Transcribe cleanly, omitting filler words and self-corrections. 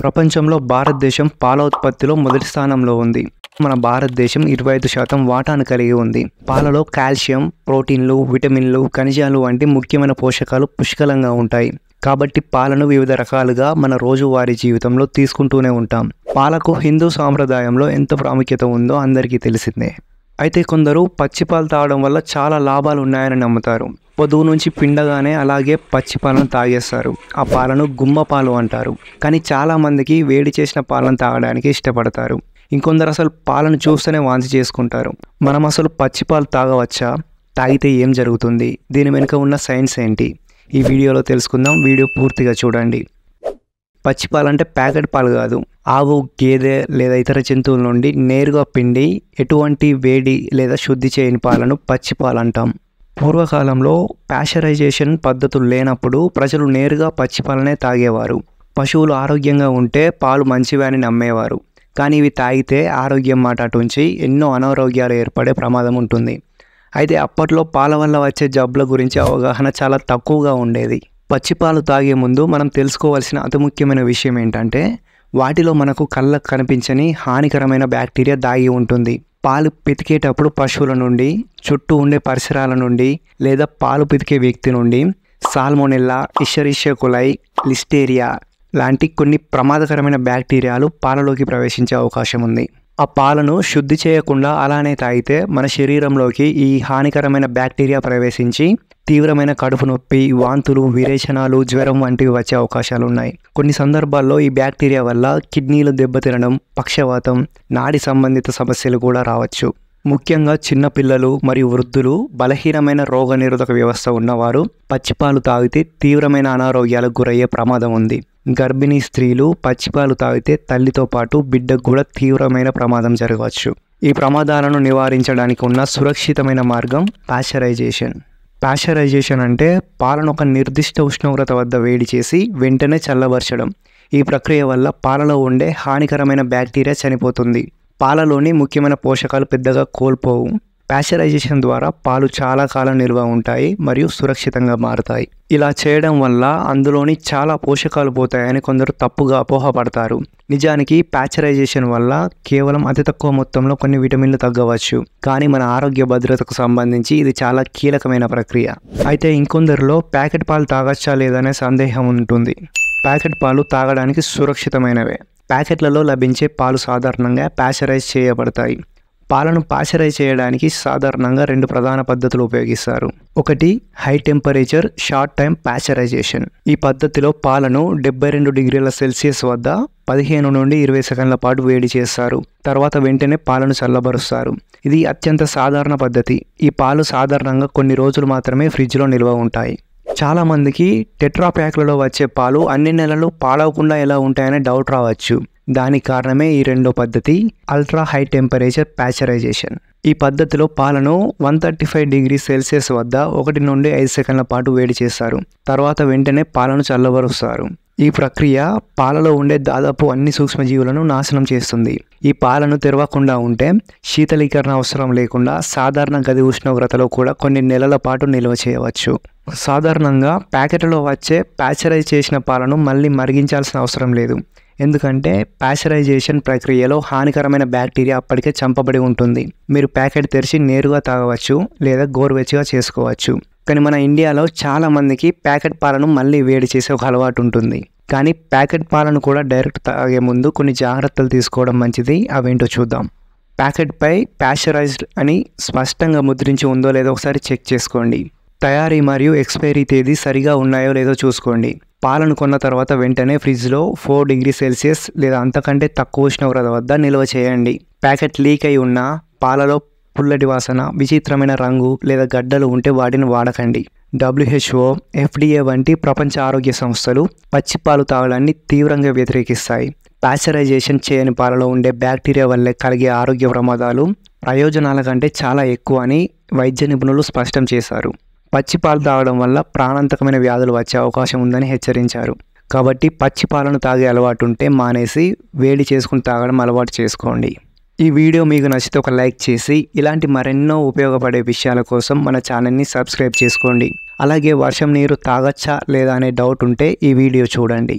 ప్రపంచంలో భారతదేశం పాల ఉత్పత్తిలో మొదటి స్థానంలో ఉంది. మన భారతదేశం 25% వాటాను కలిగి ఉంది. పాలలో కాల్షియం, ప్రోటీన్లు, విటమిన్లు, ఖనిజాలు వంటి ముఖ్యమైన పోషకాలు పుష్కలంగా ఉంటాయి. కాబట్టి పాలను వివిధ రకాలుగా మన రోజువారీ జీవితంలో తీసుకుంటూనే ఉంటాం. పాలకు హిందూ సాంప్రదాయంలో ఎంత ప్రాముఖ్యత ఉందో అందరికీ తెలిసిందే. అయితే కొందరు పచ్చి పాలు తాగడం వల్ల చాలా లాభాలు ఉన్నాయని నమ్ముతారు. పొదుగు నుంచి పిండగానే అలాగే పచ్చి పాలను తాగేస్తారు. ఆ పాలను గుమ్మ పాలు అంటారు. కానీ చాలామందికి వేడి చేసిన పాలను తాగడానికి ఇష్టపడతారు. ఇంకొందరు అసలు పాలను చూస్తేనే వాంతి చేసుకుంటారు. మనం అసలు పచ్చి పాలు తాగవచ్చా? తాగితే ఏం జరుగుతుంది? దీని వెనుక ఉన్న సైన్స్ ఏంటి? ఈ వీడియోలో తెలుసుకుందాం. వీడియో పూర్తిగా చూడండి. పచ్చి పాలు అంటే ప్యాకెట్ పాలు కాదు. ఆవు, గేదె లేదా ఇతర జంతువుల నుండి నేరుగా పిండి ఎటువంటి వేడి లేదా శుద్ధి చేయని పాలను పచ్చి పాలు అంటాం. పూర్వకాలంలో ప్యాస్చరైజేషన్ పద్ధతులు లేనప్పుడు ప్రజలు నేరుగా పచ్చి పాలనే తాగేవారు. పశువులు ఆరోగ్యంగా ఉంటే పాలు మంచివి అని నమ్మేవారు. కానీ ఇవి తాగితే ఆరోగ్యం మాట అటుంచి ఎన్నో అనారోగ్యాలు ఏర్పడే ప్రమాదం ఉంటుంది. అయితే అప్పట్లో పాల వల్ల వచ్చే జబ్బుల గురించి అవగాహన చాలా తక్కువగా ఉండేది. పచ్చిపాలు తాగే ముందు మనం తెలుసుకోవాల్సిన అతి ముఖ్యమైన విషయం ఏంటంటే వాటిలో మనకు కళ్ళకు కనిపించని హానికరమైన బ్యాక్టీరియా దాగి ఉంటుంది. పాలు పితికేటప్పుడు పశువుల నుండి, చుట్టూ ఉండే పరిసరాల నుండి లేదా పాలు పితికే వ్యక్తి నుండి సాల్మోనెల్లా, ఇషరిషియా కొలై, లిస్టేరియా లాంటి కొన్ని ప్రమాదకరమైన బ్యాక్టీరియాలు పాలలోకి ప్రవేశించే అవకాశం ఉంది. ఆ పాలను శుద్ధి చేయకుండా అలానే తాగితే మన శరీరంలోకి ఈ హానికరమైన బ్యాక్టీరియా ప్రవేశించి తీవ్రమైన కడుపు నొప్పి, వాంతులు, విరేచనాలు, జ్వరం వంటివి వచ్చే అవకాశాలు ఉన్నాయి. కొన్ని సందర్భాల్లో ఈ బ్యాక్టీరియా వల్ల కిడ్నీలు దెబ్బతినడం, పక్షవాతం, నాడి సంబంధిత సమస్యలు కూడా రావచ్చు. ముఖ్యంగా చిన్నపిల్లలు మరియు వృద్ధులు, బలహీనమైన రోగనిరోధక వ్యవస్థ ఉన్నవారు పచ్చిపాలు తాగితే తీవ్రమైన అనారోగ్యాలకు గురయ్యే ప్రమాదం ఉంది. గర్భిణీ స్త్రీలు పచ్చిపాలు తాగితే తల్లితో పాటు బిడ్డకు కూడా తీవ్రమైన ప్రమాదం జరగవచ్చు. ఈ ప్రమాదాలను నివారించడానికి ఉన్న సురక్షితమైన మార్గం ప్యాస్చరైజేషన్. ప్యాస్చరైజేషన్ అంటే పాలను ఒక నిర్దిష్ట ఉష్ణోగ్రత వద్ద వేడి చేసి వెంటనే చల్లబరచడం. ఈ ప్రక్రియ వల్ల పాలలో ఉండే హానికరమైన బ్యాక్టీరియా చనిపోతుంది. పాలలోని ముఖ్యమైన పోషకాలు పెద్దగా కోల్పోవు. ప్యాస్చరైజేషన్ ద్వారా పాలు చాలా కాలం నిల్వ ఉంటాయి మరియు సురక్షితంగా మారుతాయి. ఇలా చేయడం వల్ల అందులోని చాలా పోషకాలు పోతాయని కొందరు తప్పుగా అపోహపడతారు. నిజానికి ప్యాస్చరైజేషన్ వల్ల కేవలం అతి తక్కువ మొత్తంలో కొన్ని విటమిన్లు తగ్గవచ్చు. కానీ మన ఆరోగ్య భద్రతకు సంబంధించి ఇది చాలా కీలకమైన ప్రక్రియ. అయితే ఇంకొందరిలో ప్యాకెట్ పాలు తాగచ్చా లేదనే సందేహం ఉంటుంది. ప్యాకెట్ పాలు తాగడానికి సురక్షితమైనవే. ప్యాకెట్లలో లభించే పాలు సాధారణంగా ప్యాస్చరైజ్ చేయబడతాయి. పాలను ప్యాస్చరైజ్ చేయడానికి సాధారణంగా 2 ప్రధాన పద్ధతులు ఉపయోగిస్తారు. ఒకటి high temperature short time pasteurisation. ఈ పద్ధతిలో పాలను 72 డిగ్రీల సెల్సియస్ వద్ద 15 నుండి 20 సెకండ్ల పాటు వేడి చేస్తారు. తర్వాత వెంటనే పాలను చల్లబరుస్తారు. ఇది అత్యంత సాధారణ పద్ధతి. ఈ పాలు సాధారణంగా కొన్ని రోజులు మాత్రమే ఫ్రిడ్జ్లో నిల్వ ఉంటాయి. చాలామందికి టెట్రా ప్యాక్లలో వచ్చే పాలు అన్ని నెలలు పాడవకుండా ఎలా ఉంటాయనే డౌట్ రావచ్చు. దానికి కారణమే ఈ రెండో పద్ధతి, అల్ట్రా హై టెంపరేచర్ ప్యాస్చరైజేషన్. ఈ పద్ధతిలో పాలను 135 డిగ్రీ సెల్సియస్ వద్ద 1 నుండి 5 సెకండ్ల పాటు వేడి చేస్తారు. తర్వాత వెంటనే పాలను చల్లబరుస్తారు. ఈ ప్రక్రియ పాలలో ఉండే దాదాపు అన్ని సూక్ష్మజీవులను నాశనం చేస్తుంది. ఈ పాలను తెరవకుండా ఉంటే శీతలీకరణ అవసరం లేకుండా సాధారణ గది ఉష్ణోగ్రతలో కూడా కొన్ని నెలల పాటు నిల్వ చేయవచ్చు. సాధారణంగా ప్యాకెట్లో వచ్చే ప్యాస్చరైజ్ చేసిన పాలను మళ్ళీ మరిగించాల్సిన అవసరం లేదు. ఎందుకంటే ప్యాస్చరైజేషన్ ప్రక్రియలో హానికరమైన బ్యాక్టీరియా అప్పటికే చంపబడి ఉంటుంది. మీరు ప్యాకెట్ తెరిచి నేరుగా తాగవచ్చు లేదా గోరువెచ్చగా చేసుకోవచ్చు. కానీ మన ఇండియాలో చాలామందికి ప్యాకెట్ పాలను మళ్ళీ వేడి చేసే ఒక అలవాటు ఉంటుంది. కానీ ప్యాకెట్ పాలను కూడా డైరెక్ట్ తాగే ముందు కొన్ని జాగ్రత్తలు తీసుకోవడం మంచిది. అవేంటో చూద్దాం. ప్యాకెట్పై ప్యాస్చరైజ్డ్ అని స్పష్టంగా ముద్రించి ఉందో లేదో ఒకసారి చెక్ చేసుకోండి. తయారీ మరియు ఎక్స్పైరీ తేదీ సరిగా ఉన్నాయో లేదో చూసుకోండి. పాలను కొన్న తర్వాత వెంటనే ఫ్రిడ్జ్లో 4 డిగ్రీ సెల్సియస్ లేదా అంతకంటే తక్కువ ఉష్ణోగ్రత వద్ద నిల్వ చేయండి. ప్యాకెట్ లీక్ అయి ఉన్న పాలలో పుల్లటి వాసన, విచిత్రమైన రంగు లేదా గడ్డలు ఉంటే వాటిని వాడకండి. WHO, FDA వంటి ప్రపంచ ఆరోగ్య సంస్థలు పచ్చి పాలు తాగడాన్ని తీవ్రంగా వ్యతిరేకిస్తాయి. ప్యాస్చరైజేషన్ చేయని పాలలో ఉండే బ్యాక్టీరియా వల్లే కలిగే ఆరోగ్య ప్రమాదాలు ప్రయోజనాల కంటే చాలా ఎక్కువ అని వైద్య నిపుణులు స్పష్టం చేశారు. పచ్చి పాలు తాగడం వల్ల ప్రాణాంతకమైన వ్యాధులు వచ్చే అవకాశం ఉందని హెచ్చరించారు. కాబట్టి పచ్చి పాలను తాగే అలవాటు ఉంటే మానేసి వేడి చేసుకుని తాగడం అలవాటు చేసుకోండి. ఈ వీడియో మీకు నచ్చితే ఒక లైక్ చేసి ఇలాంటి మరెన్నో ఉపయోగపడే విషయాల కోసం మన ఛానల్ని సబ్స్క్రైబ్ చేసుకోండి. అలాగే వర్షం నీరు తాగచ్చా లేదా అనే డౌట్ ఉంటే ఈ వీడియో చూడండి.